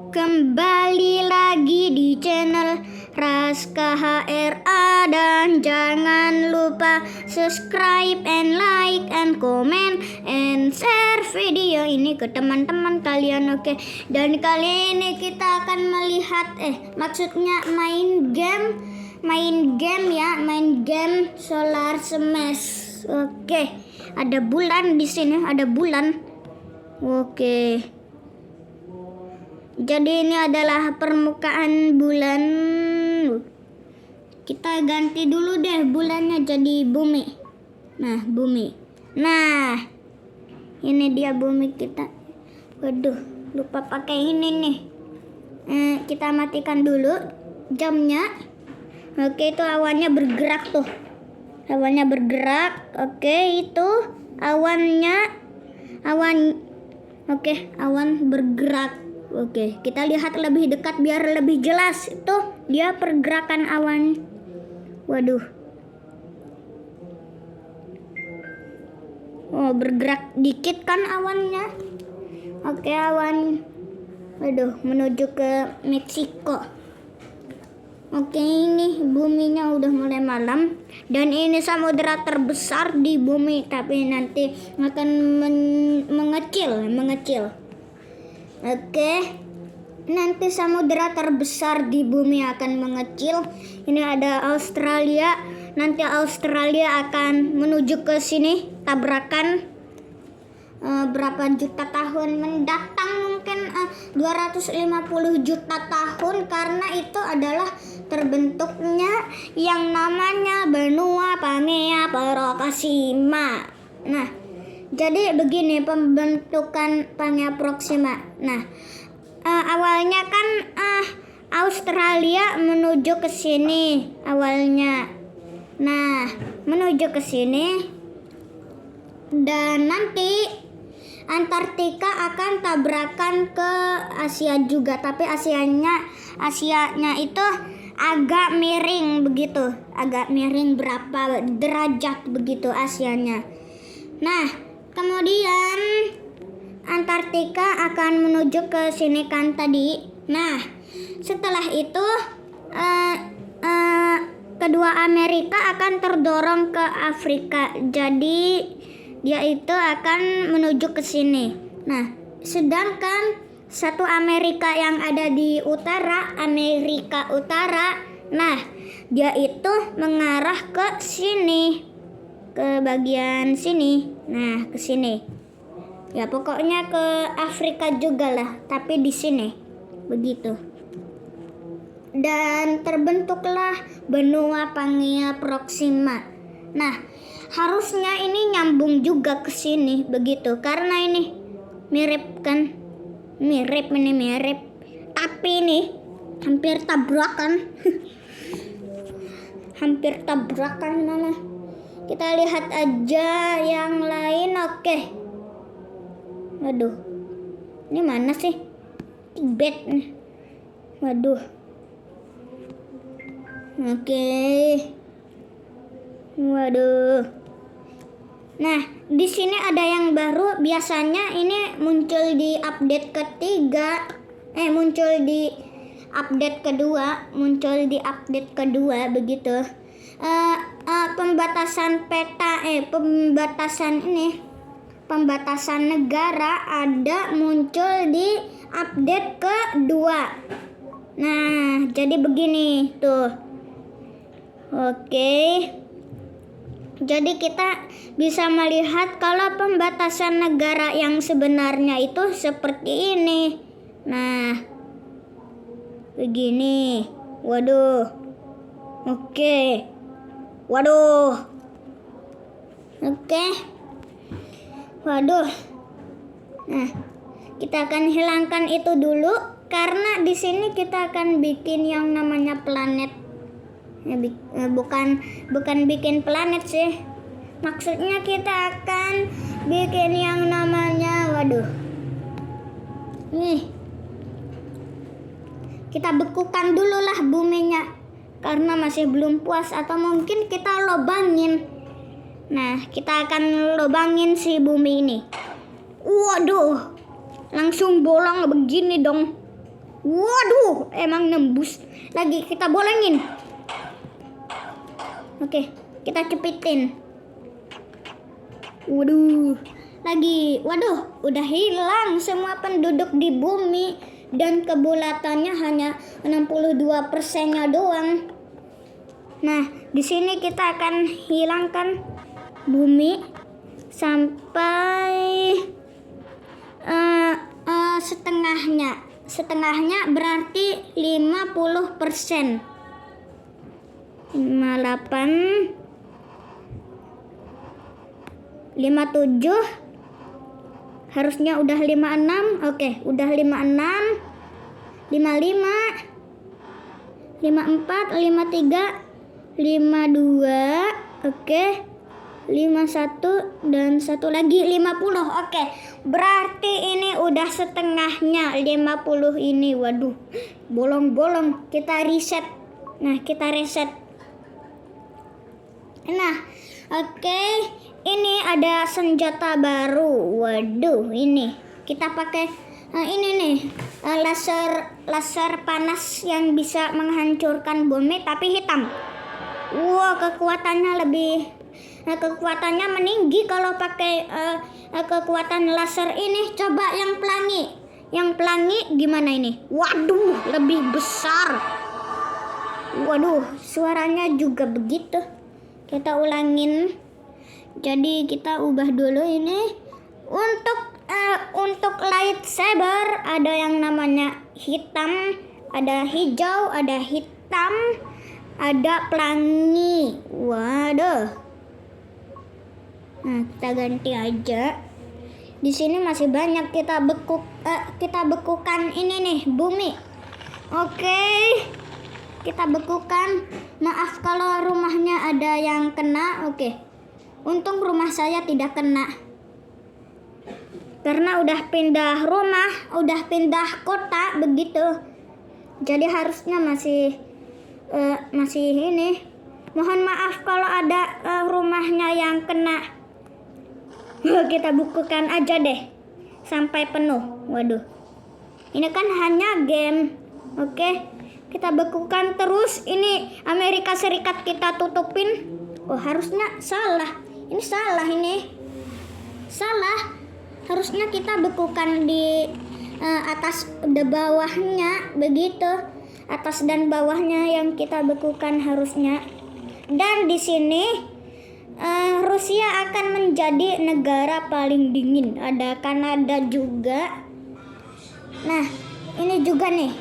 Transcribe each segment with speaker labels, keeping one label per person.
Speaker 1: Kembali lagi di channel Raska HRA, dan jangan lupa subscribe and like and comment and share video ini ke teman-teman kalian, oke? Dan kali ini kita akan melihat maksudnya main game Solar Smash. Oke. Ada bulan di sini, ada bulan. Oke. Jadi ini adalah permukaan bulan. Kita ganti dulu deh bulannya jadi bumi. Nah, bumi. Nah, ini dia bumi kita. Waduh, lupa pakai ini nih. Kita matikan dulu jamnya. Oke, itu awannya bergerak tuh. Awannya bergerak. Oke, itu awannya. Awan bergerak. Oke, kita lihat lebih dekat biar lebih jelas. Itu dia pergerakan awan. Waduh. Oh, bergerak dikit kan awannya. Oke, awan. Waduh, menuju ke Meksiko. Oke, ini buminya udah mulai malam. Dan ini samudera terbesar di bumi, tapi nanti akan mengecil. Oke, nanti samudera terbesar di bumi akan mengecil. Ini ada Australia. Nanti Australia akan menuju ke sini, tabrakan. Berapa juta tahun mendatang, mungkin 250 juta tahun, karena itu adalah terbentuknya yang namanya benua Pangea Proxima. Nah, jadi begini pembentukan Pangea Proxima. Nah, awalnya kan Australia menuju ke sini awalnya. Nah, menuju ke sini, dan nanti Antartika akan tabrakan ke Asia juga, tapi Asianya itu agak miring begitu, agak miring berapa derajat begitu Asianya. Nah, kemudian Antartika akan menuju ke sini kan tadi. Nah, setelah itu kedua Amerika akan terdorong ke Afrika. Jadi dia itu akan menuju ke sini. Nah, sedangkan satu Amerika yang ada di utara, Amerika Utara, nah, dia itu mengarah ke sini, ke bagian sini. Nah, ke sini. Ya, pokoknya ke Afrika juga lah, tapi di sini. Begitu. Dan terbentuklah benua Pangea Proxima. Nah, harusnya ini nyambung juga ke sini begitu, karena ini mirip kan? Mirip. Tapi ini hampir tabrakan. Hampir tabrakan mana? Kita lihat aja yang lain. Oke. Waduh. Ini mana sih? Tibet. Waduh. Oke. Waduh. Nah, di sini ada yang baru. Biasanya ini muncul di update ketiga. Muncul di update kedua, begitu. Pembatasan peta, pembatasan negara ada muncul di update kedua. Nah, jadi begini tuh. Oke. Jadi kita bisa melihat kalau pembatasan negara yang sebenarnya itu seperti ini. Nah, begini. Waduh. Oke. Waduh. Oke. Waduh. Nah, kita akan hilangkan itu dulu, karena di sini kita akan bikin yang namanya planet. Bukan bikin planet sih. Maksudnya kita akan bikin yang namanya, waduh. Nih. Kita bekukan dulu lah buminya, karena masih belum puas, atau mungkin kita lobangin. Nah, kita akan lobangin si bumi ini. Waduh. Langsung bolong begini dong. Waduh, emang nembus. Lagi kita bolengin. Oke, kita cepitin. Waduh, lagi. Waduh, udah hilang semua penduduk di bumi dan kebulatannya hanya 62%-nya doang. Nah, di sini kita akan hilangkan bumi sampai setengahnya berarti 50%. 58 57 harusnya udah 56. Oke, udah 56 55 54 53 52. Oke, 51 dan satu lagi 50. Oke, berarti ini udah setengahnya 50 ini. Waduh, bolong-bolong. Kita reset. Nah, kita reset. Nah, oke, ini ada senjata baru. Waduh, ini kita pakai ini nih, laser panas yang bisa menghancurkan bumi tapi hitam. Wah, kekuatannya meninggi kalau pakai kekuatan laser ini. Coba yang pelangi. Yang pelangi gimana ini? Waduh, lebih besar. Waduh, suaranya juga begitu. Kita ulangin. Jadi kita ubah dulu ini. Untuk lightsaber ada yang namanya hitam, ada hijau, ada hitam, ada pelangi. Waduh. Nah, kita ganti aja. Di sini masih banyak. Kita bekukan ini nih, bumi. Oke. Kita bekukan. Maaf kalau rumahnya ada yang kena. Oke. Untung rumah saya tidak kena. Karena udah pindah rumah, udah pindah kota begitu. Jadi harusnya masih ini. Mohon maaf kalau ada rumahnya yang kena. Kita bukukan aja deh sampai penuh. Waduh, ini kan hanya game. Oke, kita bekukan terus. Ini Amerika Serikat kita tutupin. Oh, harusnya salah. Ini salah ini. Salah. Harusnya kita bekukan di atas dan bawahnya begitu. Atas dan bawahnya yang kita bekukan harusnya. Dan di sini Rusia akan menjadi negara paling dingin. Ada Kanada juga. Nah, ini juga nih.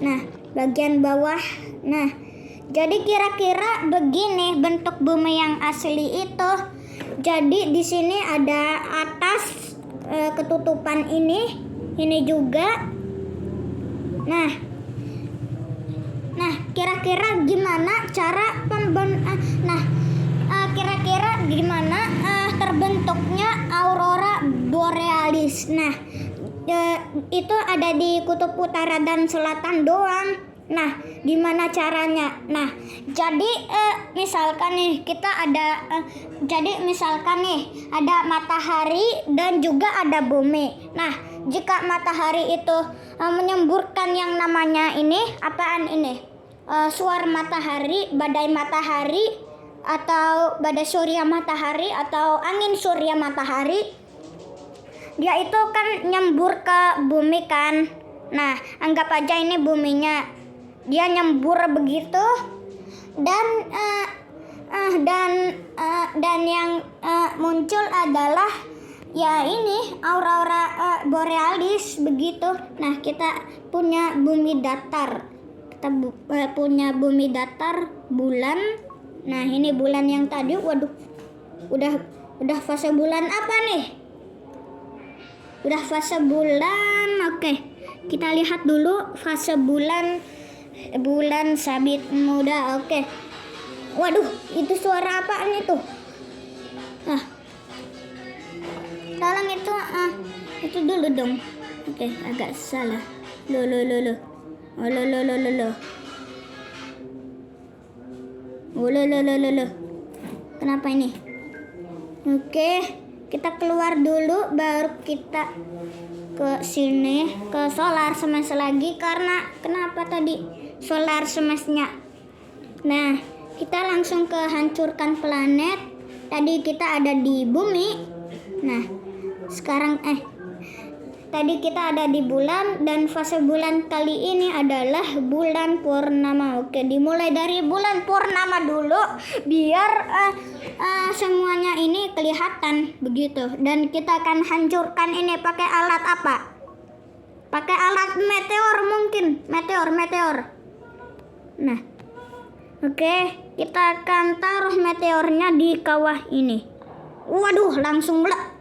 Speaker 1: Nah, bagian bawah. Nah, jadi kira-kira begini bentuk bumi yang asli itu. Jadi di sini ada atas ketutupan ini juga. Nah, kira-kira gimana cara kira-kira gimana terbentuknya aurora borealis. Nah, itu ada di kutub utara dan selatan doang. Nah, gimana caranya? Nah, jadi misalkan nih ada matahari dan juga ada bumi. Nah, jika matahari itu menyemburkan yang namanya ini, apaan ini? Suar matahari, badai matahari, atau badai surya matahari, atau angin surya matahari. Dia itu kan nyembur ke bumi kan. Nah, anggap aja ini buminya. Dia nyembur begitu dan yang muncul adalah ya ini aurora borealis begitu. Nah, kita punya bumi datar. Kita punya bumi datar, bulan. Nah, ini bulan yang tadi. Waduh. Udah fase bulan apa nih? Udah fase bulan. Oke. Kita lihat dulu fase bulan sabit muda. Oke. Waduh, itu suara apaan itu? Tolong itu dulu dong. Oke, agak salah. Lo. Oh, lo. Oh, lo. Kenapa ini? Oke, Kita keluar dulu, baru kita ke sini, ke solar smash lagi. Karena kenapa tadi solar smashnya? Nah, kita langsung ke hancurkan planet. Tadi kita ada di bumi. Nah, sekarang tadi kita ada di bulan, dan fase bulan kali ini adalah bulan purnama. Oke, dimulai dari bulan purnama dulu biar semuanya ini kelihatan begitu. Dan kita akan hancurkan ini pakai alat apa? Pakai alat meteor mungkin, meteor. Nah, oke, kita akan taruh meteornya di kawah ini. Waduh, langsung meledak.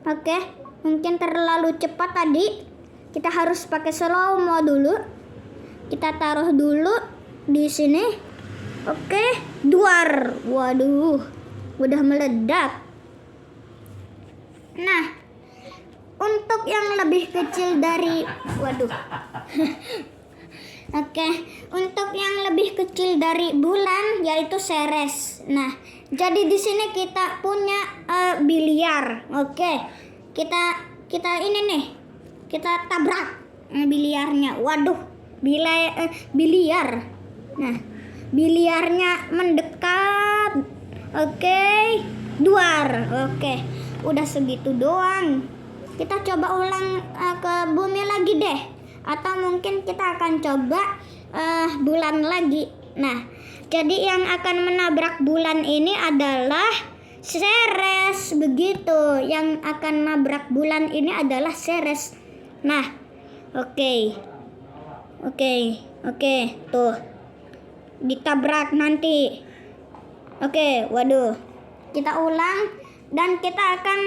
Speaker 1: Oke, mungkin terlalu cepat tadi. Kita harus pakai slow mo dulu. Kita taruh dulu di sini. Oke, duar. Waduh, udah meledak. Nah, untuk yang lebih kecil dari Oke, untuk yang lebih kecil dari bulan yaitu Ceres. Nah, jadi di sini kita punya biliar. Oke, kita ini nih, kita tabrak biliarnya. Waduh, biliar. Nah, biliarnya mendekat. Oke, duar. Oke, udah segitu doang. Kita coba ulang ke bumi lagi deh. Atau mungkin kita akan coba bulan lagi. Nah, jadi yang akan menabrak bulan ini adalah Ceres, begitu. Yang akan nabrak bulan ini adalah Ceres. Nah, oke, tuh ditabrak nanti. Oke, waduh, kita ulang dan kita akan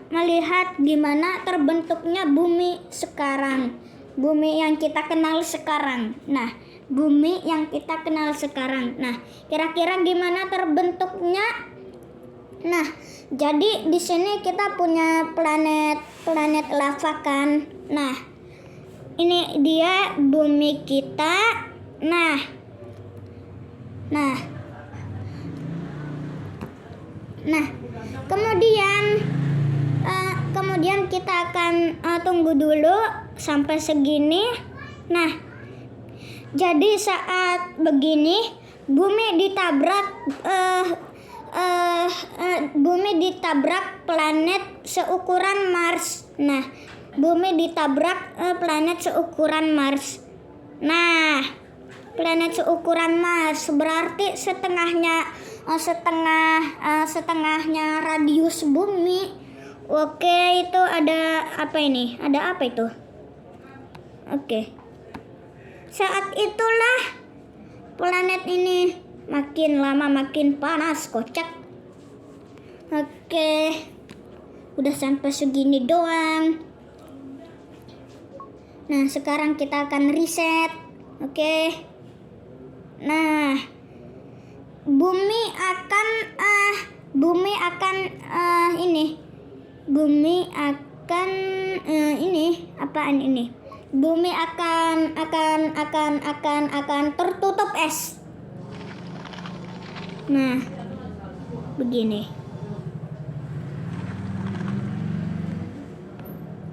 Speaker 1: melihat gimana terbentuknya bumi sekarang. Bumi yang kita kenal sekarang. Nah, bumi yang kita kenal sekarang. Nah, kira-kira gimana terbentuknya? Nah, jadi di sini kita punya planet lava kan. Nah, ini dia bumi kita. Nah, kemudian kita akan tunggu dulu sampai segini. Nah, jadi saat begini bumi ditabrak planet seukuran Mars. Nah, bumi ditabrak planet seukuran Mars. Nah, planet seukuran Mars berarti setengahnya radius bumi. Oke, itu ada apa ini? Ada apa itu? Oke. Saat itulah planet ini makin lama makin panas, kocak. Oke. Udah sampai segini doang. Nah, sekarang kita akan reset. Oke. Nah, bumi akan apaan ini? Bumi akan tertutup es. Nah, begini.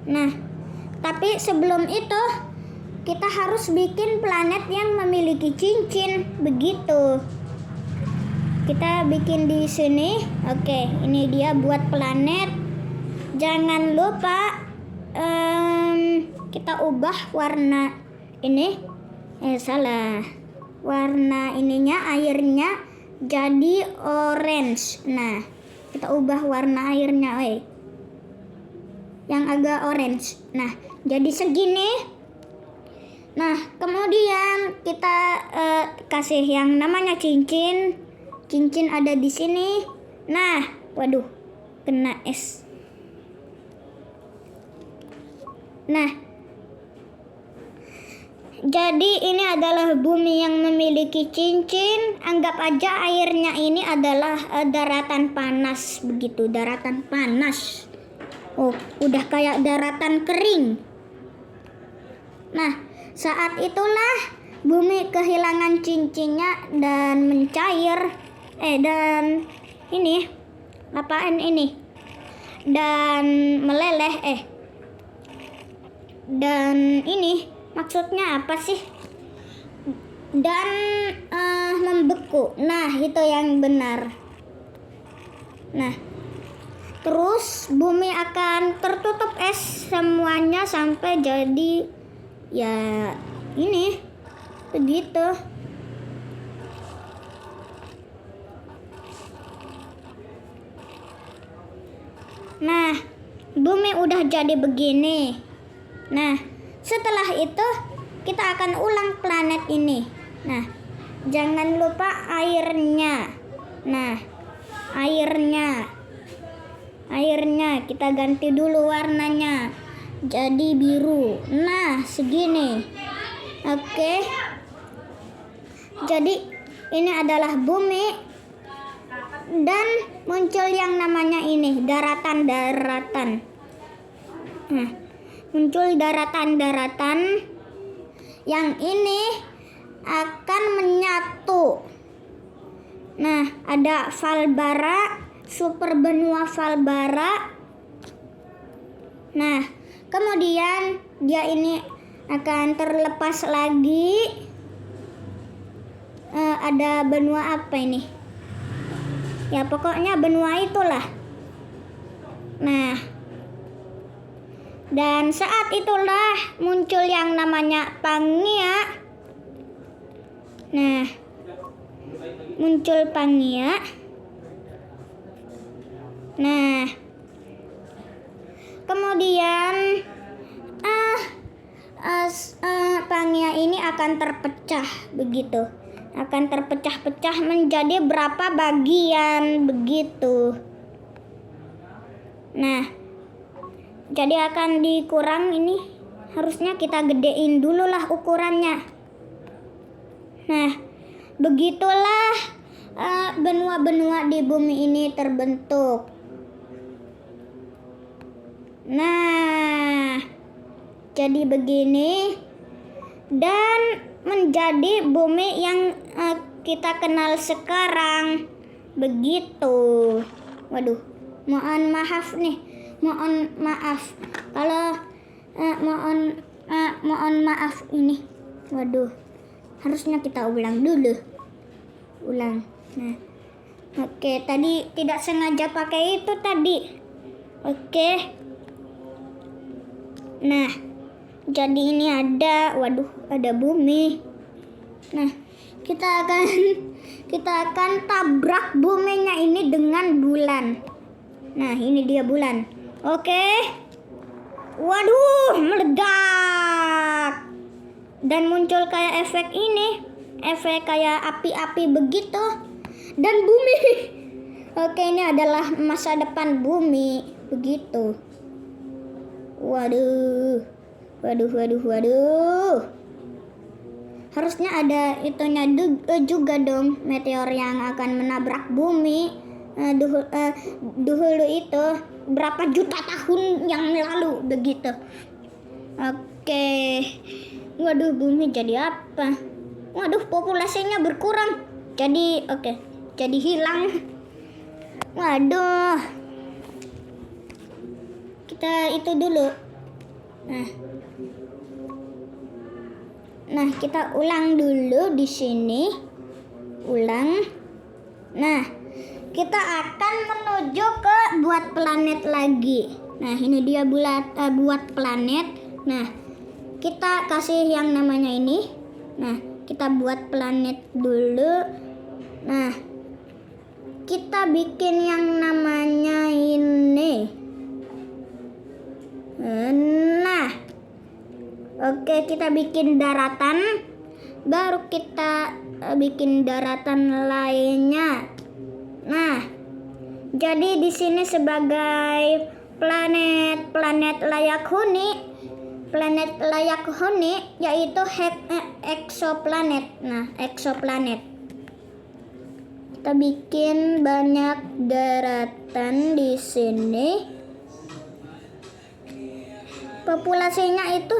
Speaker 1: Nah, tapi sebelum itu kita harus bikin planet yang memiliki cincin, begitu. Kita bikin di sini. Oke, ini dia buat planet. Jangan lupa kita ubah warna ini. Warna ininya, airnya jadi orange. Nah, kita ubah warna airnya, yang agak orange. Nah, jadi segini. Nah, kemudian kita kasih yang namanya cincin. Cincin ada di sini. Nah, waduh, kena es. Nah, jadi ini adalah bumi yang memiliki cincin. Anggap aja airnya ini adalah daratan panas, begitu, daratan panas. Oh, udah kayak daratan kering. Nah, saat itulah bumi kehilangan cincinnya dan mencair. Dan ini apaan ini? Dan meleleh dan ini maksudnya apa sih? Dan membeku. Nah, itu yang benar. Nah, terus bumi akan tertutup es semuanya sampai jadi ya ini begitu. Nah, bumi udah jadi begini. Nah, setelah itu kita akan ulang planet ini. Nah, jangan lupa airnya. Nah, airnya kita ganti dulu warnanya jadi biru. Nah, segini. Oke. Jadi ini adalah bumi dan muncul yang namanya ini daratan-daratan. Nah, muncul daratan-daratan yang ini akan menyatu. Nah, ada Valbara, super benua Valbara. Nah, kemudian dia ini akan terlepas lagi. Ada benua apa ini? Ya pokoknya benua itulah. Nah, dan saat itulah muncul yang namanya Pangea. Nah, muncul Pangea. Nah, kemudian Pangea ini akan terpecah begitu. Akan terpecah-pecah menjadi berapa bagian begitu. Nah, jadi akan dikurang ini. Harusnya kita gedein dulu lah ukurannya. Nah, begitulah benua-benua di bumi ini terbentuk. Nah, jadi begini dan menjadi bumi yang kita kenal sekarang begitu. Waduh, mohon maaf nih, mohon maaf kalau mohon maaf ini. Waduh, harusnya kita ulang dulu. Nah, oke, tadi tidak sengaja pakai itu tadi. Oke. Nah, jadi ini ada bumi. Nah, kita akan tabrak buminya ini dengan bulan. Nah, ini dia bulan. Oke. Waduh, meledak. Dan muncul kayak efek ini. Efek kayak api-api begitu. Dan bumi. Oke, ini adalah masa depan bumi begitu. Waduh. Harusnya ada itunya juga dong, meteor yang akan menabrak bumi dahulu itu berapa juta tahun yang lalu begitu. Oke. Waduh, bumi jadi apa? Waduh, populasinya berkurang. Jadi jadi hilang. Waduh. Kita itu dulu. Nah, kita ulang dulu di sini. Nah, kita akan menuju ke buat planet lagi. Nah, ini dia buat planet. Nah, kita kasih yang namanya ini. Nah, kita buat planet dulu. Nah, kita bikin yang namanya ini. Nah, oke, kita bikin daratan, baru kita bikin daratan lainnya. Nah, jadi di sini sebagai planet layak huni, yaitu eksoplanet. Nah, eksoplanet. Kita bikin banyak daratan di sini. Populasinya itu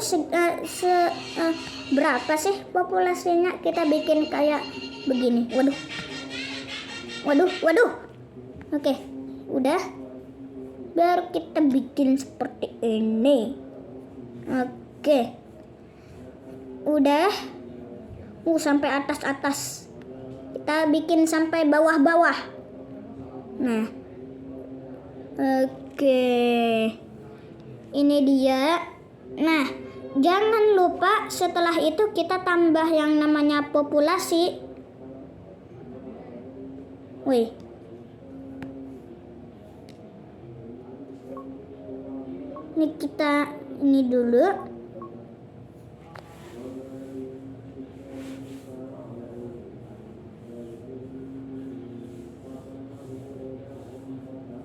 Speaker 1: berapa sih populasinya? Kita bikin kayak begini. Waduh. Oke, Udah. Baru kita bikin seperti ini. Oke. Udah. Sampai atas-atas. Kita bikin sampai bawah-bawah. Nah. Oke. Ini dia. Nah, jangan lupa setelah itu kita tambah yang namanya populasi. Wih. Ini kita ini dulu.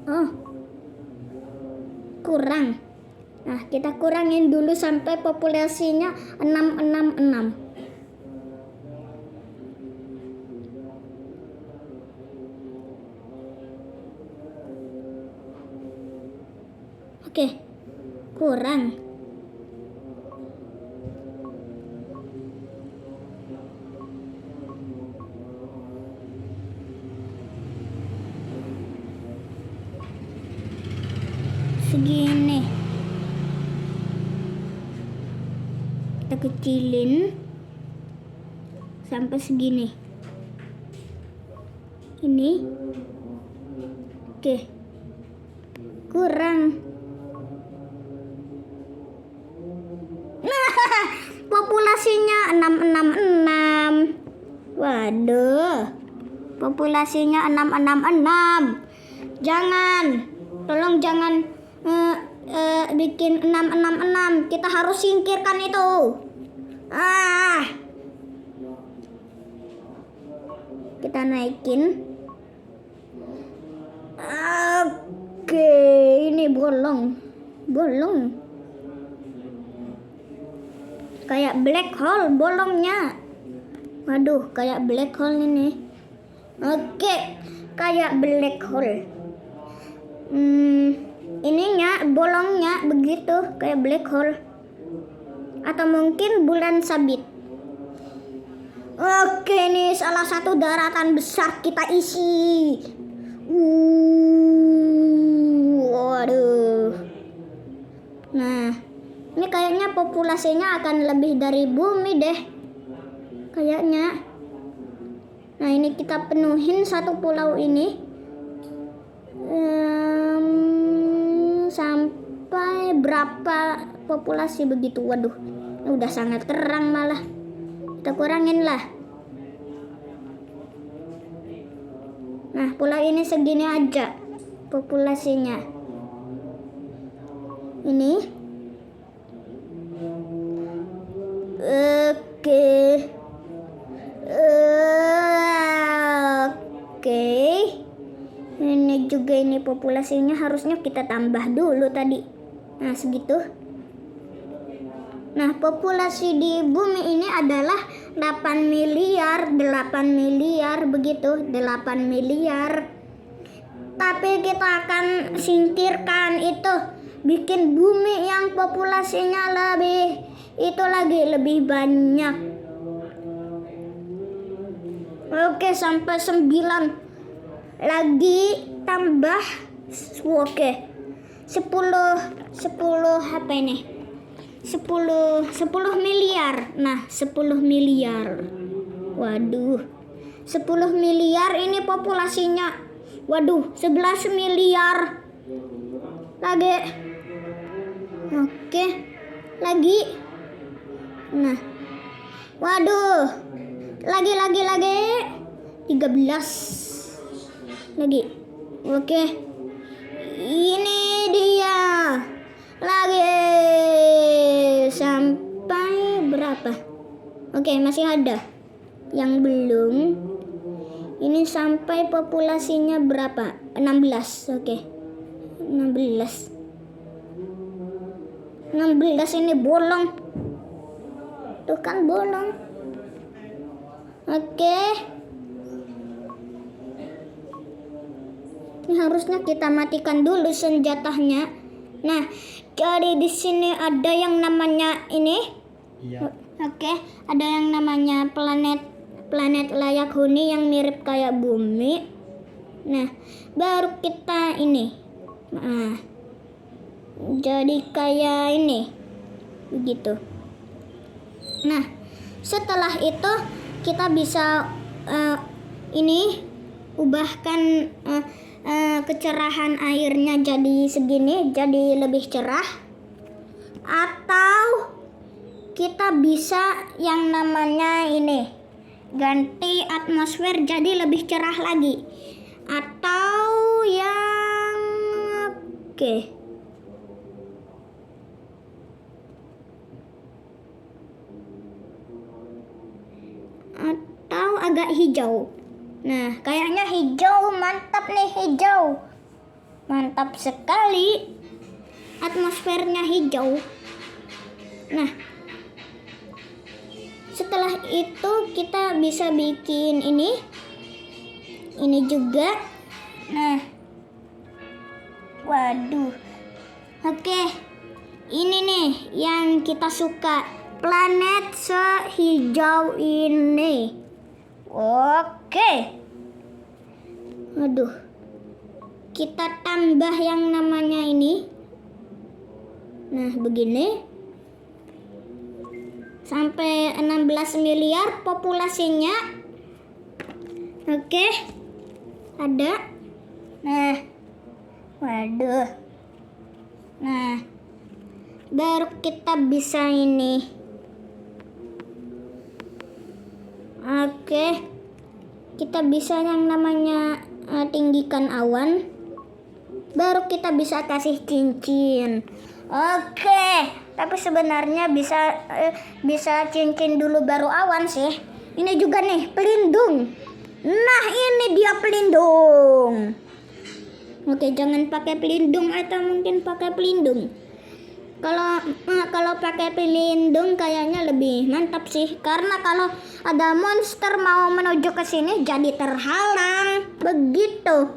Speaker 1: Oh. Kurang. Nah, kita kurangin dulu sampai populasinya 666. Oke. Kurang. Segini. Kita kecilin sampai segini. Ini. Oke. Kurang. Populasinya 666. Waduh. Populasinya 666. Jangan. Tolong jangan bikin 666. Kita harus singkirkan itu. Kita naikin. Oke, ini bolong. Kayak black hole bolongnya. Waduh, kayak black hole ini. Oke, kayak black hole. Ininya bolongnya begitu kayak black hole. Atau mungkin bulan sabit. Oke, ini salah satu daratan besar kita isi. Waduh. Nah, ini kayaknya populasinya akan lebih dari bumi deh. Kayaknya. Nah, ini kita penuhin satu pulau ini. Sampai berapa populasi begitu? Waduh, udah sangat terang malah. Kita kurangin lah. Nah, pulau ini segini aja populasinya. Ini. Oke. Ini juga ini populasinya harusnya kita tambah dulu tadi. Nah, segitu. Nah, populasi di bumi ini adalah 8 miliar begitu, 8 miliar. Tapi kita akan singkirkan itu, bikin bumi yang populasinya lebih banyak. Oke, sampai 9 lagi tambah. Oke, 10 apa ini? 10 miliar. Nah, 10 miliar. Waduh, 10 miliar ini populasinya. Waduh, 11 miliar lagi. Oke, lagi. Nah, waduh, lagi 13 lagi. Oke, ini dia lagi sampai berapa? Oke, masih ada yang belum. Ini sampai populasinya berapa? 16. Oke, 16 ini bolong. Tuh kan bolong. Oke. Ini harusnya kita matikan dulu senjatanya. Nah, jadi di sini ada yang namanya ini.
Speaker 2: Iya.
Speaker 1: Oke, ada yang namanya planet layak huni yang mirip kayak bumi. Nah, baru kita ini. Nah, jadi kayak ini. Begitu. Nah, setelah itu kita bisa ini ubahkan kecerahan airnya jadi segini, jadi lebih cerah. Atau kita bisa yang namanya ini, ganti atmosfer jadi lebih cerah lagi. Atau yang atau agak hijau. Nah, kayaknya hijau, mantap nih hijau. Mantap sekali. Atmosfernya hijau. Nah, setelah itu kita bisa bikin ini. Ini juga. Nah. Waduh. Oke. Ini nih yang kita suka. Planet sehijau ini. Oke. Aduh. Kita tambah yang namanya ini. Nah, begini. Sampai 16 miliar populasinya. Oke. Ada. Nah. Waduh. Nah. Baru kita bisa ini. Oke, kita bisa yang namanya tinggikan awan. Baru kita bisa kasih cincin. Oke, tapi sebenarnya bisa cincin dulu baru awan sih. Ini juga nih pelindung. Nah, ini dia pelindung. Oke, jangan pakai pelindung atau mungkin pakai pelindung. Kalau pakai pelindung kayaknya lebih mantap sih, karena kalau ada monster mau menuju ke sini jadi terhalang begitu.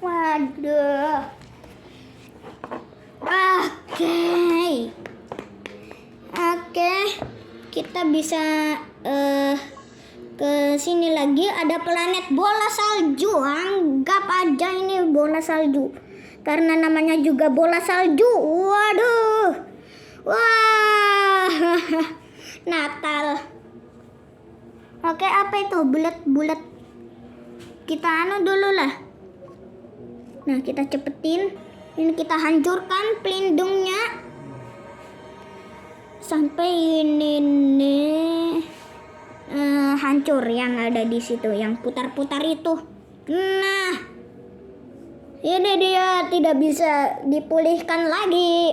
Speaker 1: Waduh. Oke, kita bisa ke sini lagi. Ada planet bola salju. Anggap aja ini bola salju, karena namanya juga bola salju. Waduh. Wah. Natal. Oke, apa itu? Bulat-bulat. Kita dulu lah. Nah, kita cepetin. Ini kita hancurkan pelindungnya. Sampai ini nih hancur yang ada di situ, yang putar-putar itu. Nah, ini dia tidak bisa dipulihkan lagi.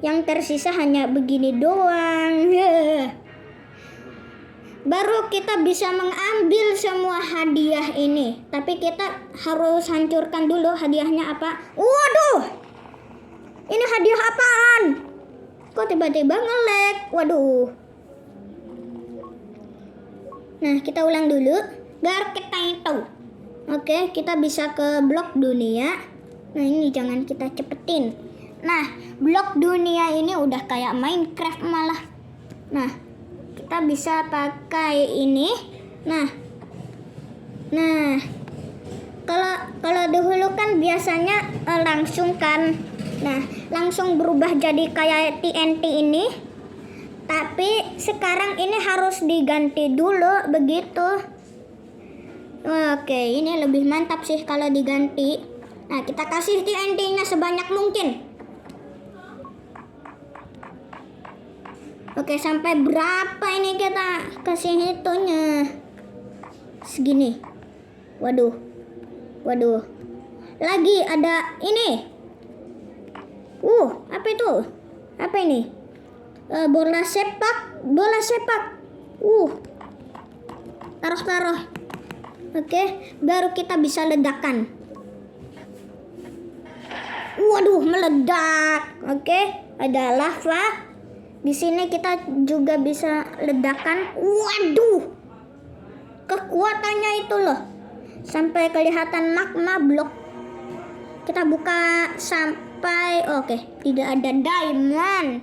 Speaker 1: Yang tersisa hanya begini doang. Baru kita bisa mengambil semua hadiah ini. Tapi kita harus hancurkan dulu hadiahnya apa. Waduh. Ini hadiah apaan? Kok tiba-tiba nge-lag? Waduh. Nah, kita ulang dulu. Biar kita itu. Oke, kita bisa ke blok dunia. Nah, ini jangan kita cepetin. Nah, blok dunia ini udah kayak Minecraft malah. Nah, kita bisa pakai ini. Nah, kalau dahulu kan biasanya langsung kan. Nah, langsung berubah jadi kayak TNT ini. Tapi sekarang ini harus diganti dulu begitu. Oke, ini lebih mantap sih kalau diganti. Nah, kita kasih TNT-nya sebanyak mungkin. Oke, sampai berapa ini kita kasih itunya? Segini. Waduh. Lagi ada ini. Apa itu? Apa ini? Bola sepak. Taruh. Oke, baru kita bisa ledakan. Waduh, meledak. Oke, ada lava. Di sini kita juga bisa ledakan. Waduh. Kekuatannya itu loh. Sampai kelihatan magma blok. Kita buka sampai tidak ada diamond.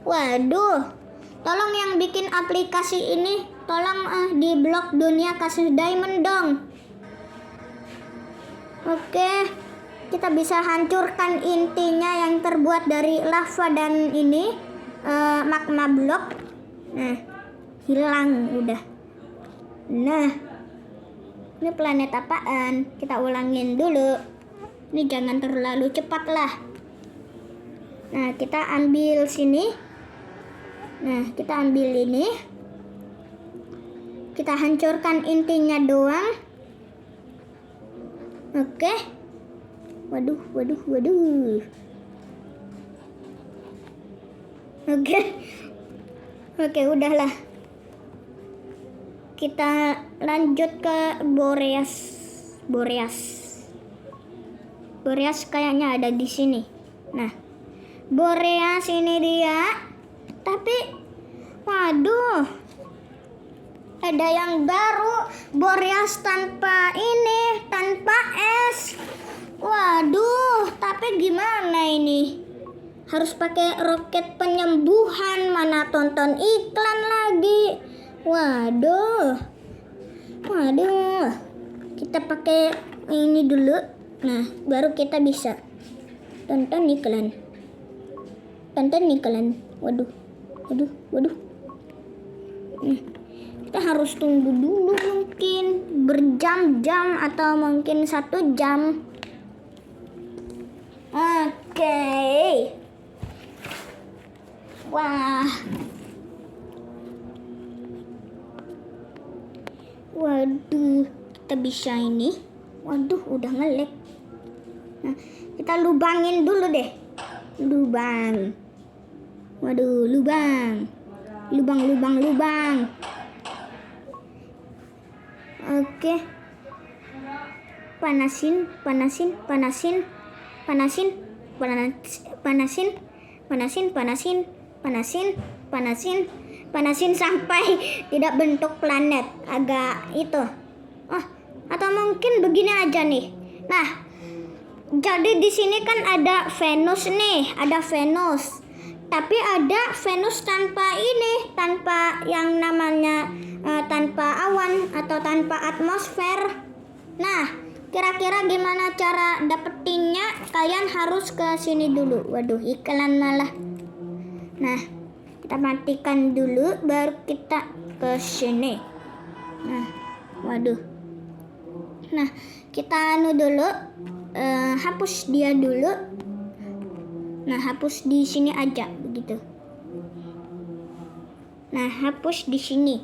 Speaker 1: Waduh. Tolong yang bikin aplikasi ini, tolong di blok dunia kasih diamond dong. Oke, kita bisa hancurkan intinya yang terbuat dari lava dan ini magma block. Nah, hilang udah. Nah, ini planet apaan? Kita ulangin dulu. Ini jangan terlalu cepat lah. Nah, kita ambil sini. Nah, kita ambil ini. Kita hancurkan intinya doang. Oke. Waduh. Oke, udahlah. Kita lanjut ke Boreas kayaknya ada di sini. Nah, Boreas ini dia. Tapi waduh, ada yang baru, Boreas tanpa es. Waduh, tapi gimana ini? Harus pakai roket penyembuhan, mana tonton iklan lagi. Waduh. Kita pakai ini dulu. Nah, baru kita bisa tonton iklan. Waduh. Kita harus tunggu dulu, mungkin berjam-jam atau mungkin 1 jam. Oke. Wah. Waduh, kita bisa ini. Waduh, udah nge-lag. Nah, kita lubangin dulu deh. Lubang. Waduh, lubang. Oke. Panasin sampai tidak bentuk planet. Agak itu. Atau mungkin begini aja nih. Nah, jadi di sini kan ada Venus nih, Tapi ada Venus tanpa yang namanya tanpa awan atau tanpa atmosfer. Nah, kira-kira gimana cara dapetinnya? Kalian harus ke sini dulu. Waduh, iklan malah. Nah, kita matikan dulu, baru kita ke sini. Nah, waduh. Nah, kita dulu, hapus dia dulu. Nah, hapus di sini aja begitu. Nah, hapus di sini.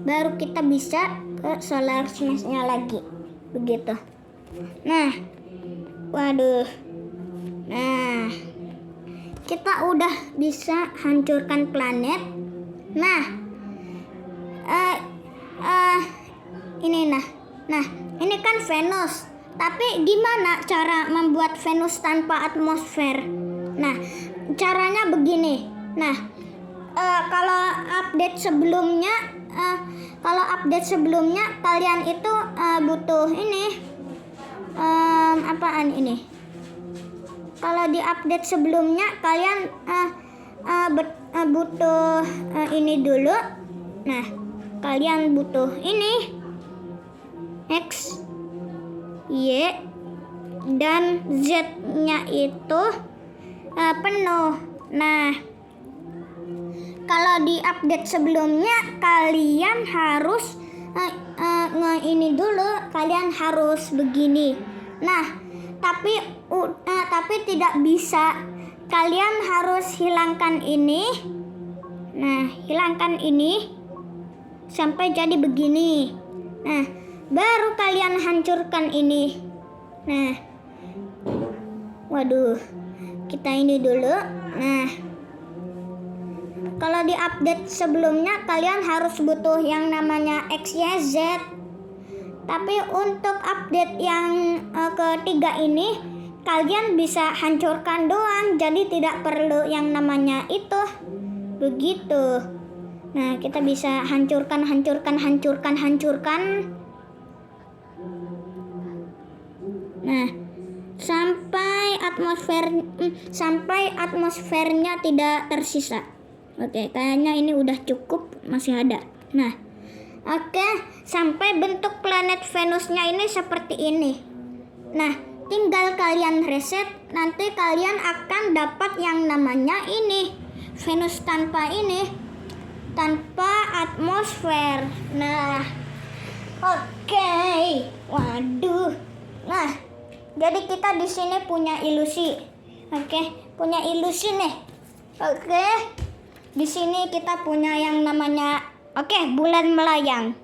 Speaker 1: Baru kita bisa ke solar smash-nya lagi. Begitu. Nah. Waduh. Nah. Kita udah bisa hancurkan planet. Nah. Ini ini kan Venus. Tapi gimana cara membuat Venus tanpa atmosfer? Nah, caranya begini. Nah, kalau update sebelumnya kalian itu butuh ini. Apaan ini? Kalau di update sebelumnya kalian butuh ini dulu. Nah, kalian butuh ini X, Y, dan Z-nya itu penuh. Nah, kalau di update sebelumnya kalian harus ini dulu, kalian harus begini. Nah, tapi tidak bisa. Kalian harus hilangkan ini. Nah, hilangkan ini sampai jadi begini. Nah, baru kalian hancurkan ini. Nah, waduh, kita ini dulu. Nah, kalau di update sebelumnya kalian harus butuh yang namanya X, Y, Z. Tapi untuk update yang ketiga ini kalian bisa hancurkan doang, jadi tidak perlu yang namanya itu. Begitu. Nah, kita bisa hancurkan. Nah, sampai atmosfernya tidak tersisa. Oke, kayaknya ini udah cukup, masih ada. Nah, oke, sampai bentuk planet Venusnya ini seperti ini. Nah, tinggal kalian reset, nanti kalian akan dapat yang namanya ini, Venus tanpa ini, tanpa atmosfer. Nah, oke. Waduh. Nah, jadi kita di sini punya ilusi. Oke, punya ilusi nih. Oke. Di sini kita punya yang namanya bulan melayang.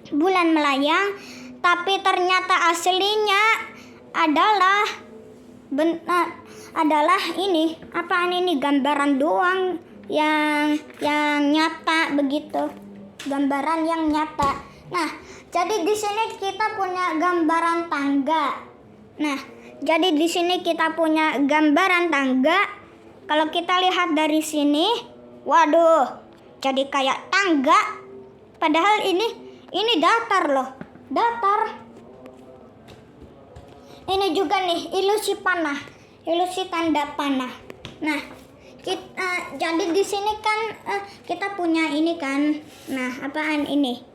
Speaker 1: Bulan melayang, tapi ternyata aslinya adalah ini, apaan ini, gambaran doang yang nyata begitu. Gambaran yang nyata. Nah, jadi di sini kita punya gambaran tangga. Nah, jadi di sini kita punya gambaran tangga. Kalau kita lihat dari sini, waduh, jadi kayak tangga. Padahal ini datar loh, datar. Ini juga nih ilusi panah, ilusi tanda panah. Nah, jadi di sini kan kita punya ini kan. Nah, apaan ini?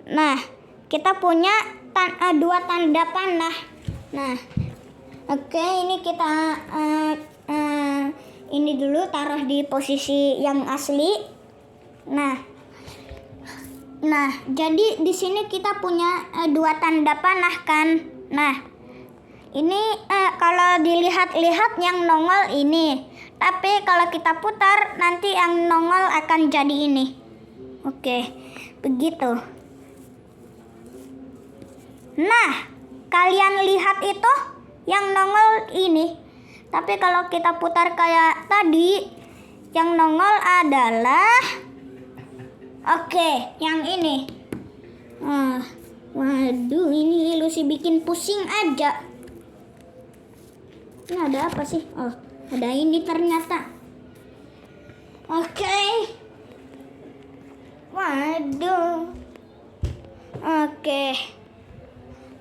Speaker 1: Nah, kita punya dua tanda panah. Nah, oke, ini kita ini dulu taruh di posisi yang asli. Nah, jadi di sini kita punya dua tanda panah kan. Nah, ini kalau dilihat-lihat yang nongol ini, tapi kalau kita putar nanti yang nongol akan jadi ini. Oke, begitu. Nah, kalian lihat itu yang nongol ini, tapi kalau kita putar kayak tadi, yang nongol adalah yang ini. Waduh, ini ilusi bikin pusing aja. Ini ada apa sih? Oh, ada ini ternyata. Oke. Waduh. Oke.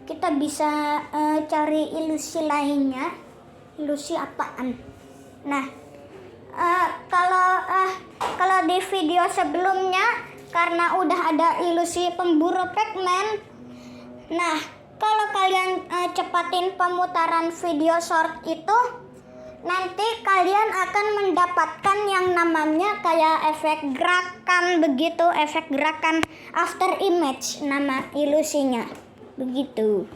Speaker 1: Kita bisa cari ilusi lainnya. Ilusi apaan? Nah, kalau di video sebelumnya, karena udah ada ilusi pemburu Pac-Man. Nah, kalau kalian cepatin pemutaran video short itu, nanti kalian akan mendapatkan yang namanya kayak efek gerakan begitu, efek gerakan after image nama ilusinya. Begitu.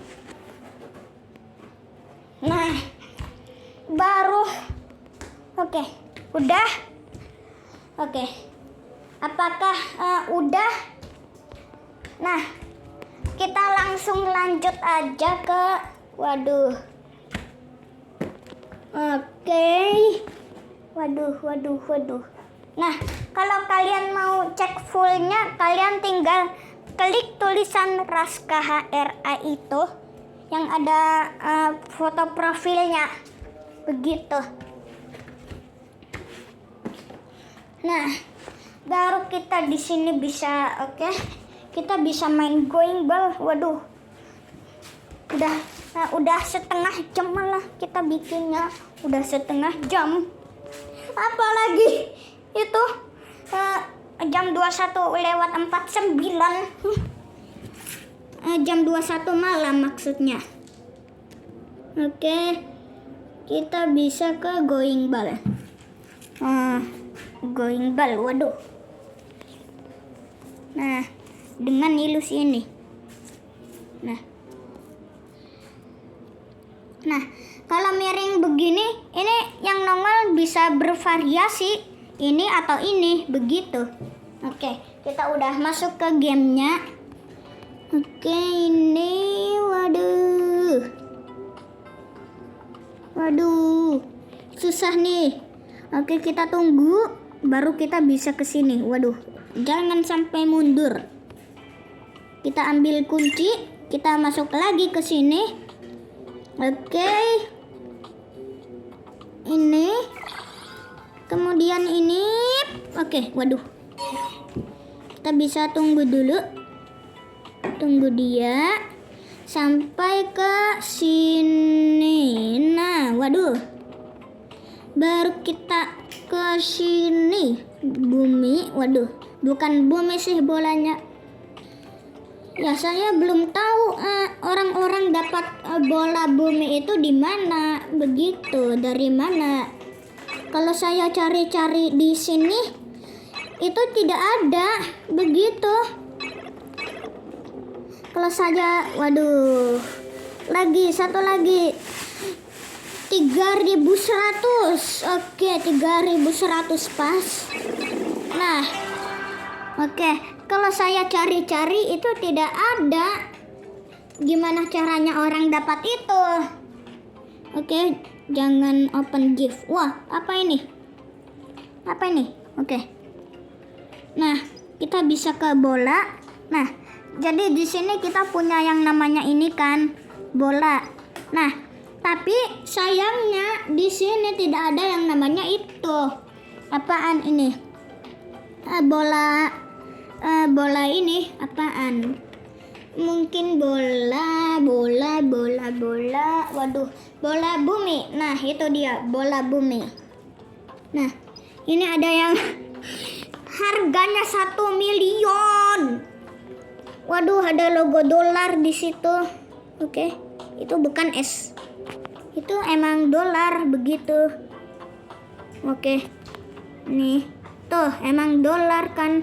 Speaker 1: Nah, baru udah? Apakah udah? Nah, kita langsung lanjut aja ke waduh. Waduh. Nah, kalau kalian mau cek fullnya, kalian tinggal klik tulisan Raska HRA itu yang ada foto profilnya. Begitu. Nah, baru kita di sini bisa kita bisa main going ball. Waduh, udah setengah jam malah kita bikinnya, udah setengah jam. Apalagi itu jam 21:49. Jam 21 malam maksudnya. Kita bisa ke going ball. Going ball, waduh. Nah, dengan ilusi ini. Nah, kalau miring begini, ini yang nongol bisa bervariasi, ini atau ini, begitu. Kita udah masuk ke gamenya. Ini waduh, susah nih. Kita tunggu, baru kita bisa ke sini. Waduh, jangan sampai mundur. Kita ambil kunci, kita masuk lagi ke sini. Ini, kemudian ini. Waduh. Kita bisa tunggu dulu. Tunggu dia sampai ke sini. Nah, waduh. Baru kita ke sini. Bumi, waduh. Bukan bumi sih bolanya. Ya saya belum tahu orang-orang dapat bola bumi itu di mana, begitu, dari mana. Kalau saya cari-cari di sini itu tidak ada, begitu. Kalau saya, waduh, satu lagi 3.100. Oke, 3.100 pas. Nah, oke, kalau saya cari-cari itu tidak ada. Gimana caranya orang dapat itu? Oke, jangan open gift. Wah, apa ini? Apa ini? Oke. Nah, kita bisa ke bola. Nah, jadi di sini kita punya yang namanya ini kan, bola. Nah, tapi sayangnya di sini tidak ada yang namanya itu. Apaan ini? Bola ini apaan? Mungkin bola. Waduh, bola bumi. Nah, itu dia, bola bumi. Nah, ini ada yang harganya 1 miliar. Waduh, ada logo dolar di situ. Oke, itu bukan es. Itu emang dolar, begitu. Oke. Nih, tuh emang dolar kan.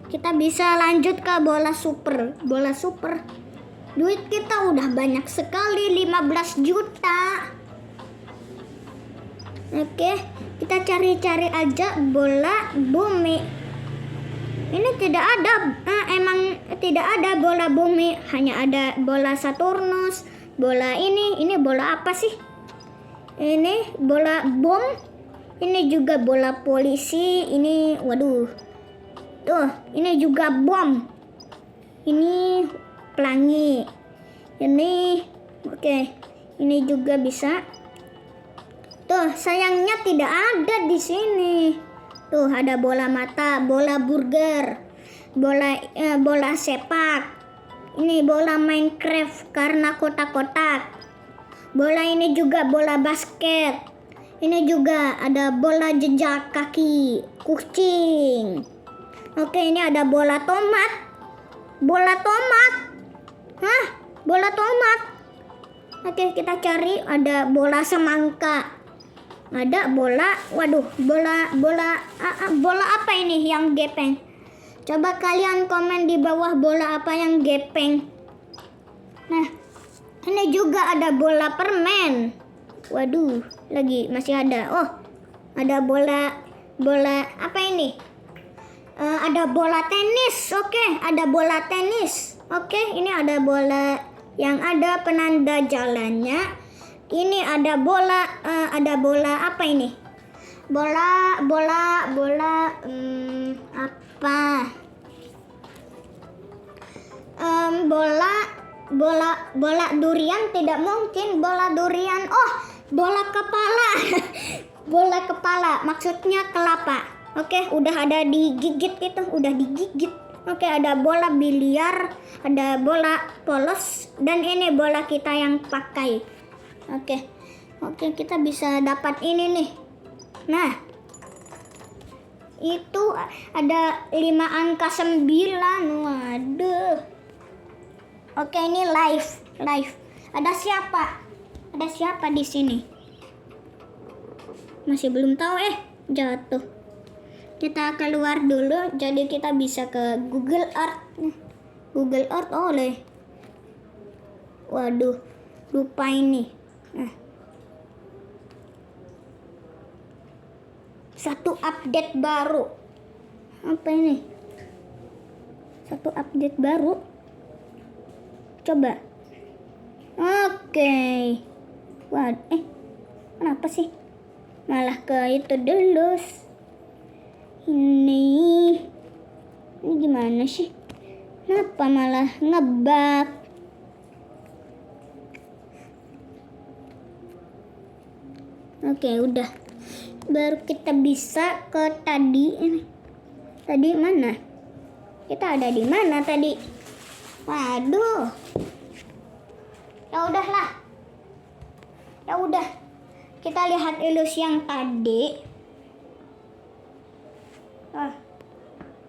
Speaker 1: Kita bisa lanjut ke bola super. Bola super. Duit kita udah banyak sekali, 15 juta. Oke, kita cari-cari aja bola bumi. Ini tidak ada, emang tidak ada bola bumi, hanya ada bola Saturnus, bola ini bola apa sih? Ini bola bom, ini juga bola polisi, ini waduh, tuh ini juga bom, ini pelangi, ini oke, ini juga bisa. Tuh sayangnya tidak ada di sini. Tuh ada bola mata, bola burger, bola sepak. Ini bola Minecraft karena kotak-kotak. Bola ini juga bola basket. Ini juga ada bola jejak kaki kucing. Oke, ini ada bola tomat. Bola tomat. Hah? Bola tomat. Oke, kita cari ada bola semangka. Ada bola, waduh, bola apa ini yang gepeng? Coba kalian komen di bawah bola apa yang gepeng. Nah, ini juga ada bola permen. Waduh, lagi masih ada. Oh, ada bola apa ini? Ada bola tenis. Oke, ada bola tenis. Oke, ini ada bola yang ada penanda jalannya. Ini ada bola apa ini? Bola apa? Bola durian tidak mungkin, bola durian. Oh, bola kepala. Bola kepala, maksudnya kelapa. Oke, udah ada digigit itu, udah digigit. Oke, ada bola biliar, ada bola polos, dan ini bola kita yang pakai. Oke, kita bisa dapat ini nih. Nah, itu ada 5 angka 9. Waduh. Oke, ini live. Ada siapa di sini? Masih belum tahu, jatuh. Kita keluar dulu, jadi kita bisa ke Google Earth. Google Earth oleh. Waduh, lupa ini. Satu update baru. Apa ini? Satu update baru. Coba. Oke. Wah, kenapa sih? Malah ke itu dulu. Ini gimana sih? Kenapa malah ngebug? Oke, udah. Baru kita bisa ke tadi ini. Tadi mana? Kita ada di mana tadi? Waduh. Ya udahlah. Ya udah. Kita lihat ilusi yang tadi.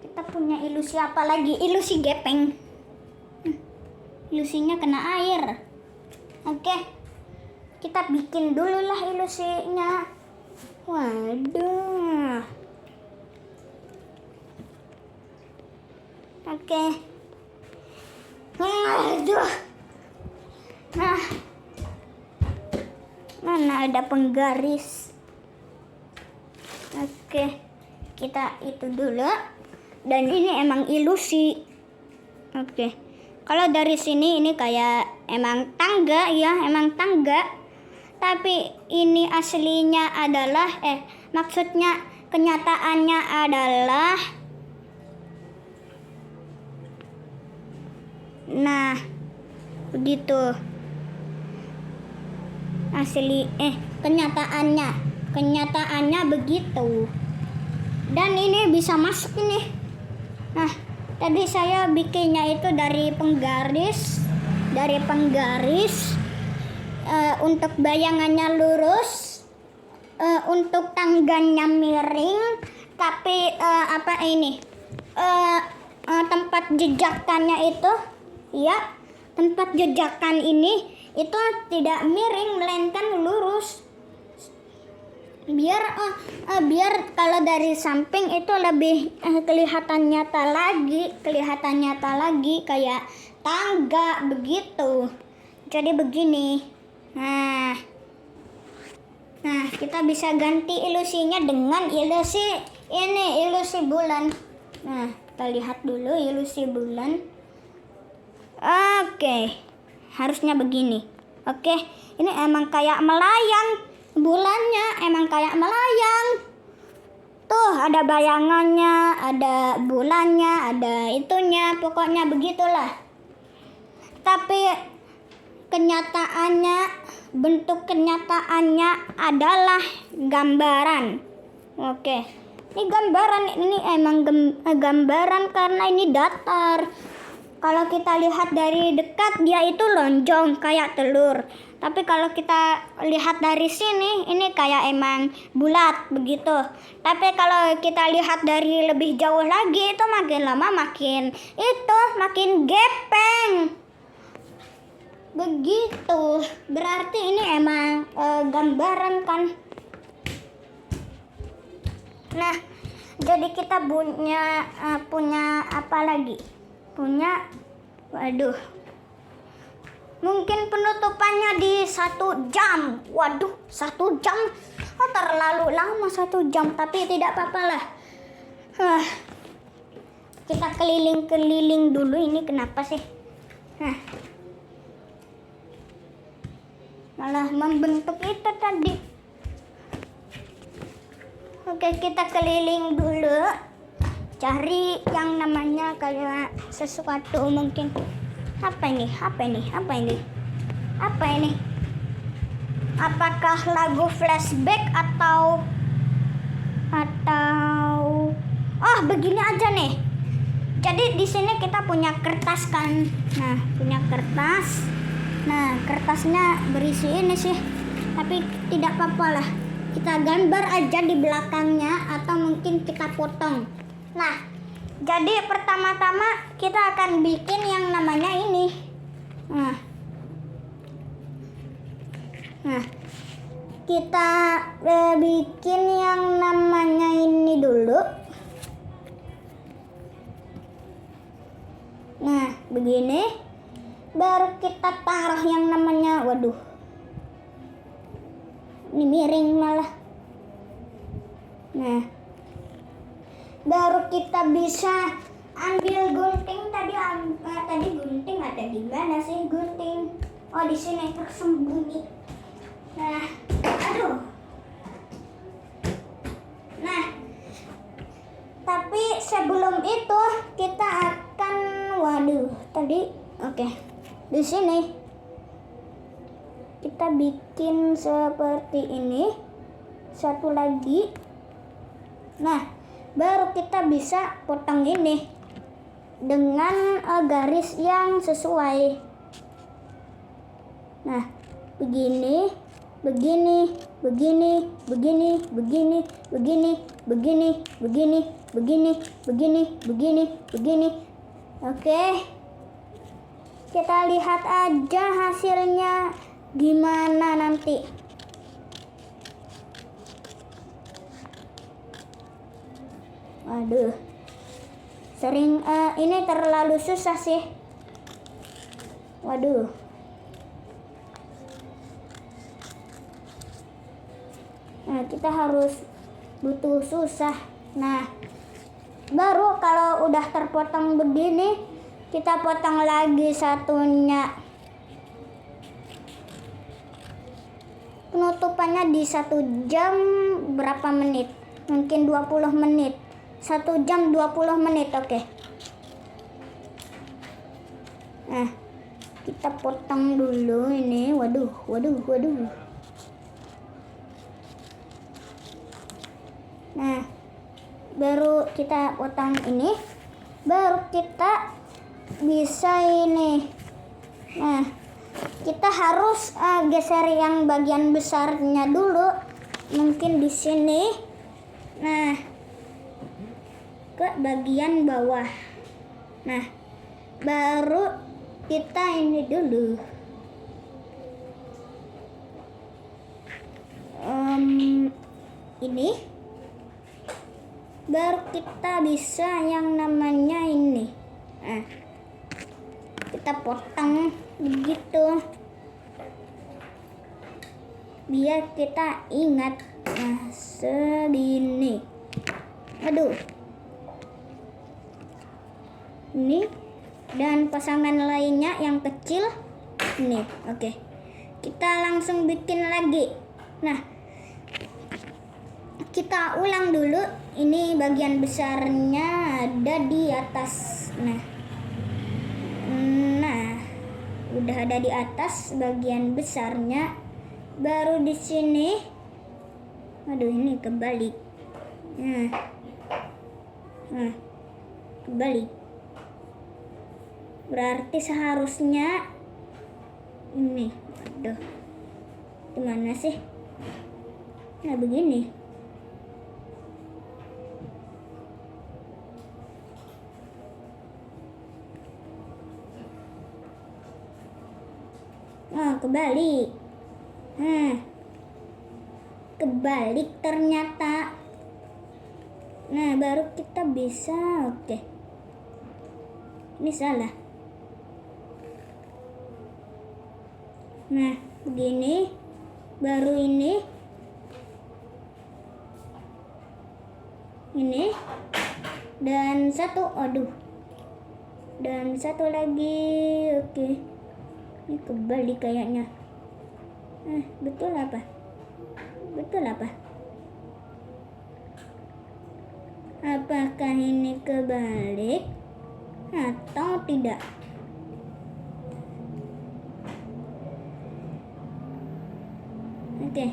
Speaker 1: Kita punya ilusi apa lagi? Ilusi gepeng. ilusinya kena air. Oke, kita bikin dulu lah ilusinya. Waduh. Oke. Waduh. Nah, mana ada penggaris. Oke, kita itu dulu. Dan ini emang ilusi. Oke, kalau dari sini ini kayak emang tangga ya, emang tangga. Tapi ini aslinya adalah, maksudnya kenyataannya adalah, nah, begitu. Kenyataannya begitu. Dan ini bisa masuk ini. Nah, tadi saya bikinnya itu dari penggaris, untuk bayangannya lurus, untuk tangganya miring, tapi tempat jejakannya itu, ya, tempat jejakan ini itu tidak miring melainkan lurus. Biar kalau dari samping itu lebih kelihatan nyata lagi kayak tangga begitu. Jadi begini. Nah, kita bisa ganti ilusinya dengan ilusi bulan. Nah, kita lihat dulu ilusi bulan. Oke, harusnya begini. Oke, ini emang kayak melayang. Bulannya emang kayak melayang. Tuh, ada bayangannya, ada bulannya, ada itunya, pokoknya begitulah. Tapi bentuk kenyataannya adalah gambaran. Oke, ini gambaran, ini emang gambaran karena ini datar. Kalau kita lihat dari dekat dia itu lonjong kayak telur. Tapi kalau kita lihat dari sini ini kayak emang bulat begitu. Tapi kalau kita lihat dari lebih jauh lagi itu makin lama makin gepeng. Begitu. Berarti ini emang gambaran kan. Nah, jadi kita punya apa lagi? Mungkin penutupannya di 1 jam. Waduh, 1 jam. Terlalu lama 1 jam, tapi tidak apa-apa lah. Kita keliling-keliling dulu, ini kenapa sih? Malah membentuk itu tadi. Oke, kita keliling dulu. Cari yang namanya kayak sesuatu mungkin. Apa ini? Apakah lagu flashback atau begini aja nih. Jadi di sini kita punya kertas kan. Nah, punya kertas. Nah, kertasnya berisi ini sih. Tapi tidak apa-apa lah. Kita gambar aja di belakangnya atau mungkin kita potong. Nah, jadi pertama-tama kita akan bikin yang namanya ini. Nah, kita bikin yang namanya ini dulu. Nah, begini. Baru kita taruh yang namanya, waduh. Ini miring malah. Nah, baru kita bisa ambil gunting. Tadi gunting ada di mana sih gunting? Oh, di sini tersembunyi. Nah, aduh. Nah, tapi sebelum itu kita akan, di sini kita bikin seperti ini. Satu lagi. Nah, baru kita bisa potong ini dengan garis yang sesuai. Nah, begini. Oke. Kita lihat aja hasilnya gimana nanti. Waduh, sering ini terlalu susah sih. Waduh. Nah, kita harus butuh susah. Nah, baru kalau udah terpotong begini, kita potong lagi satunya. Penutupannya di 1 jam berapa menit? Mungkin 20 menit. 1 jam 20 menit, oke. Nah, kita potong dulu ini. Waduh. Nah, baru kita potong ini, baru kita bisa ini. Nah, kita harus geser yang bagian besarnya dulu, mungkin di sini. Nah, ke bagian bawah. Nah, baru kita ini dulu. Ini baru kita bisa yang namanya ini. Nah, kita potong begitu biar kita ingat. Nah, segini. Aduh, ini dan pasangan lainnya yang kecil ini. Oke, kita langsung bikin lagi. Nah, kita ulang dulu. Ini bagian besarnya ada di atas. Nah, udah ada di atas bagian besarnya. Baru di sini. Aduh, ini kebalik. Nah, kebalik. Berarti seharusnya ini. Aduh, gimana sih? Nah, begini. Oh, kebalik. Kebalik ternyata. Nah, baru kita bisa. Oke, ini salah. Nah, begini. Baru ini dan satu. Aduh, dan satu lagi. Oke, ini kebalik kayaknya. Betul apa? Apakah ini kebalik atau tidak? Oke,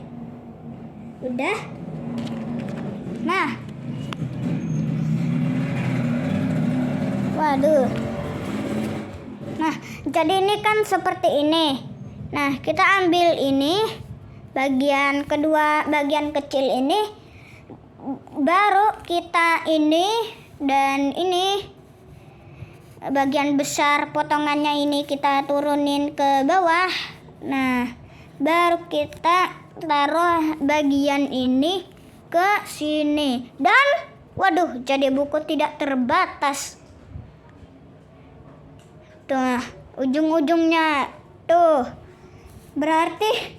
Speaker 1: udah. Nah, waduh. Nah, jadi ini kan seperti ini. Nah, kita ambil ini bagian kedua, bagian kecil ini, baru kita ini dan ini bagian besar potongannya ini kita turunin ke bawah. Nah, baru kita taruh bagian ini ke sini. Dan waduh, jadi buku tidak terbatas. Tuh, ujung-ujungnya tuh. Berarti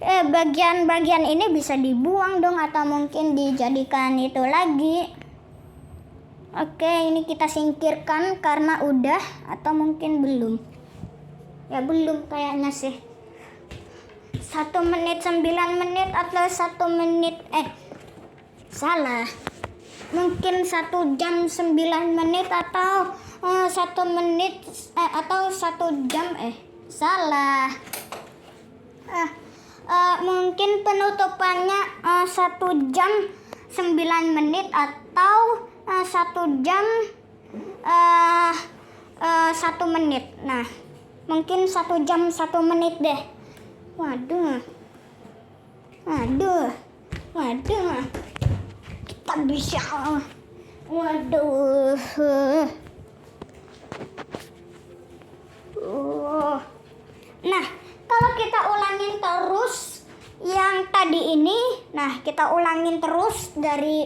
Speaker 1: bagian-bagian ini bisa dibuang dong, atau mungkin dijadikan itu lagi. Oke, ini kita singkirkan karena udah, atau mungkin belum. Ya belum kayaknya sih. 1 menit 9 menit atau 1 menit salah. Mungkin 1 jam 9 menit atau 1 menit atau 1 jam salah. Mungkin penutupannya 1 jam 9 menit atau 1 jam 1 menit. Nah, mungkin 1 jam 1 menit deh. Waduh. Kita bisa. Waduh. Waduh. Nah, kalau kita ulangin terus yang tadi ini, nah kita ulangin terus dari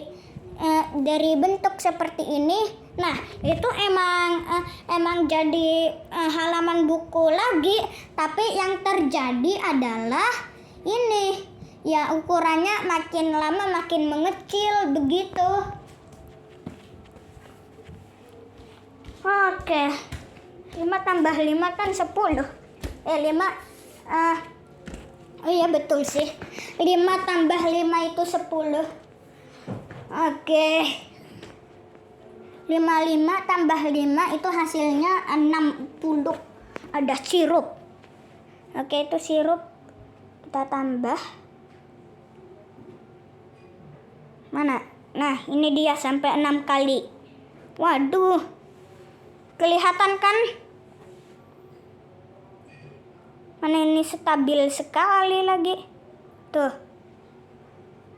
Speaker 1: bentuk seperti ini. Nah, itu emang jadi halaman buku lagi, tapi yang terjadi adalah ini. Ya, ukurannya makin lama makin mengecil begitu. Oke. 5 tambah 5 kan 10. 5 oh iya betul sih. 5 tambah 5 itu 10. Oke. 55 tambah 5 itu hasilnya 60. Ada sirup. Oke, itu sirup. Kita tambah. Mana? Nah, ini dia sampai 6 kali. Waduh. Kelihatan kan? Mana ini stabil sekali lagi. Tuh.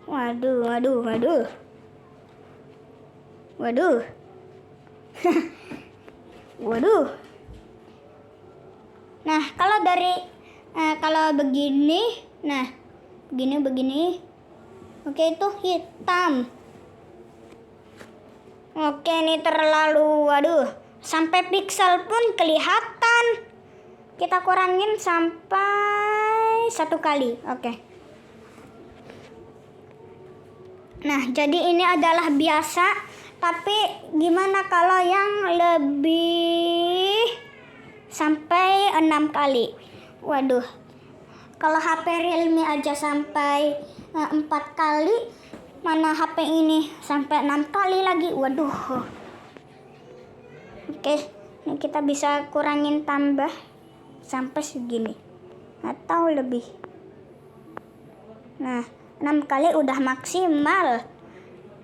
Speaker 1: Waduh. Waduh. Nah, kalau begini, nah, begini. Oke, itu hitam. Oke, ini terlalu, waduh, sampai pixel pun kelihatan. Kita kurangin sampai 1 kali. Oke. Nah, jadi ini adalah biasa, tapi gimana kalau yang lebih sampai 6 kali? Waduh. Kalau HP Realme aja sampai 4 kali, mana HP ini sampai 6 kali lagi. Waduh. Oke, ini kita bisa kurangin tambah sampai segini atau lebih. Nah, 6 kali udah maksimal.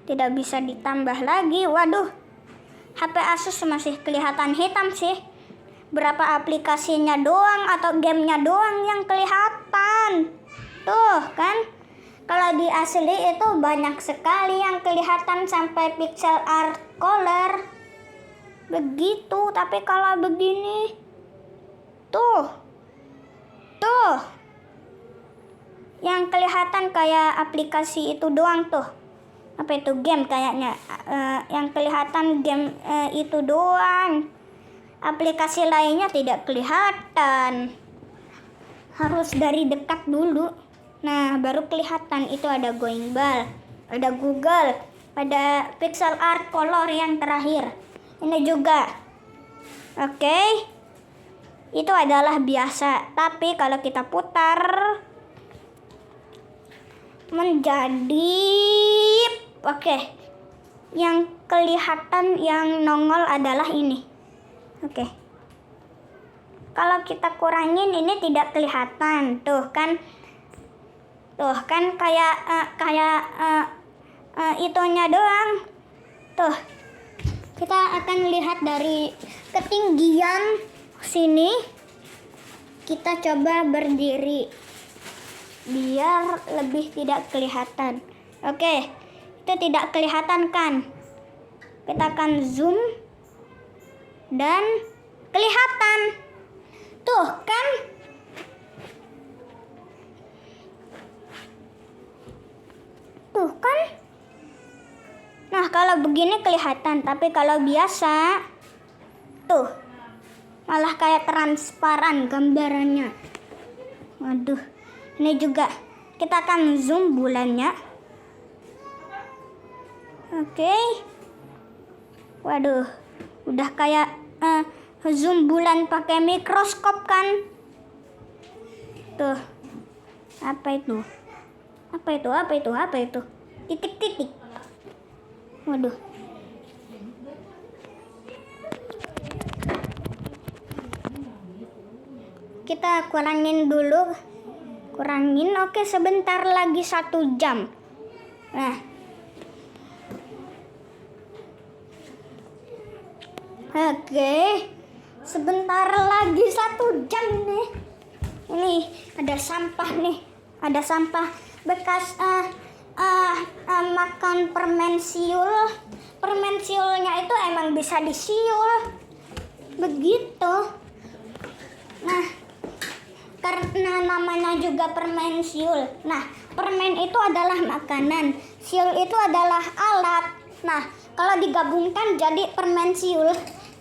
Speaker 1: Tidak bisa ditambah lagi. Waduh. HP Asus masih kelihatan hitam sih. Berapa aplikasinya doang atau gamenya doang yang kelihatan. Tuh kan. Kalau di asli itu banyak sekali yang kelihatan sampai pixel art color. Begitu. Tapi kalau begini. Tuh. Yang kelihatan kayak aplikasi itu doang tuh. Apa itu game kayaknya. Yang kelihatan game itu doang. Aplikasi lainnya tidak kelihatan. Harus dari dekat dulu. Nah, baru kelihatan. Itu ada Going Ball, ada Google, ada pixel art color yang terakhir. Ini juga. Oke. Itu adalah biasa. Tapi kalau kita putar menjadi oke. Yang kelihatan yang nongol adalah ini. Oke. Kalau kita kurangin ini tidak kelihatan. Tuh kan kayak itunya doang. Tuh. Kita akan lihat dari ketinggian sini. Kita coba berdiri biar lebih tidak kelihatan. Oke. Itu tidak kelihatan kan? Kita akan zoom dan kelihatan. Tuh kan? Nah, kalau begini kelihatan, tapi kalau biasa tuh malah kayak transparan gambarannya. Waduh. Ini juga kita akan zoom bulannya. Oke. Waduh. Udah kayak zoom bulan pakai mikroskop kan? Tuh. Apa itu? Titik-titik. Waduh. Kita kurangin dulu. Oke, sebentar lagi 1 jam. Nah. Oke. Sebentar lagi 1 jam nih. Ini ada sampah nih. Ada sampah bekas makan permen siul. Permen siulnya itu emang bisa disiul. Begitu. Nah, karena namanya juga permen siul. Nah, permen itu adalah makanan, siul itu adalah alat. Nah, kalau digabungkan jadi permen siul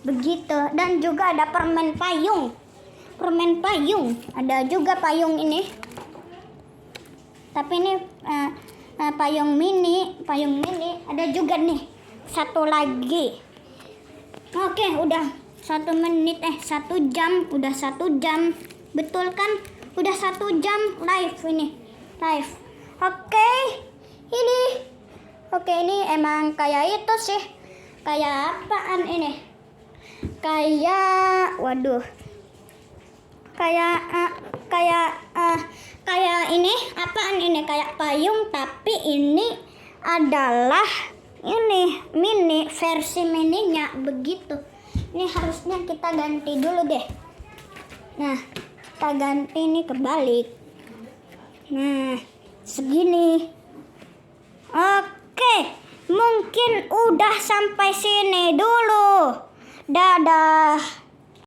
Speaker 1: begitu. Dan juga ada permen payung. Permen payung, ada juga payung ini. Tapi ini payung mini. Ada juga nih satu lagi. Oke, udah 1 menit 1 jam, udah 1 jam, betul kan? Udah 1 jam live ini, live. Oke, ini emang kayak itu sih, kayak apaan ini? Kayak, waduh, kayak ini apaan ini? Kayak payung, tapi ini adalah ini mini, versi mininya begitu. Ini harusnya kita ganti dulu deh. Nah, kita ganti ini kebalik. Nah, segini. Oke, mungkin udah sampai sini dulu. Dadah.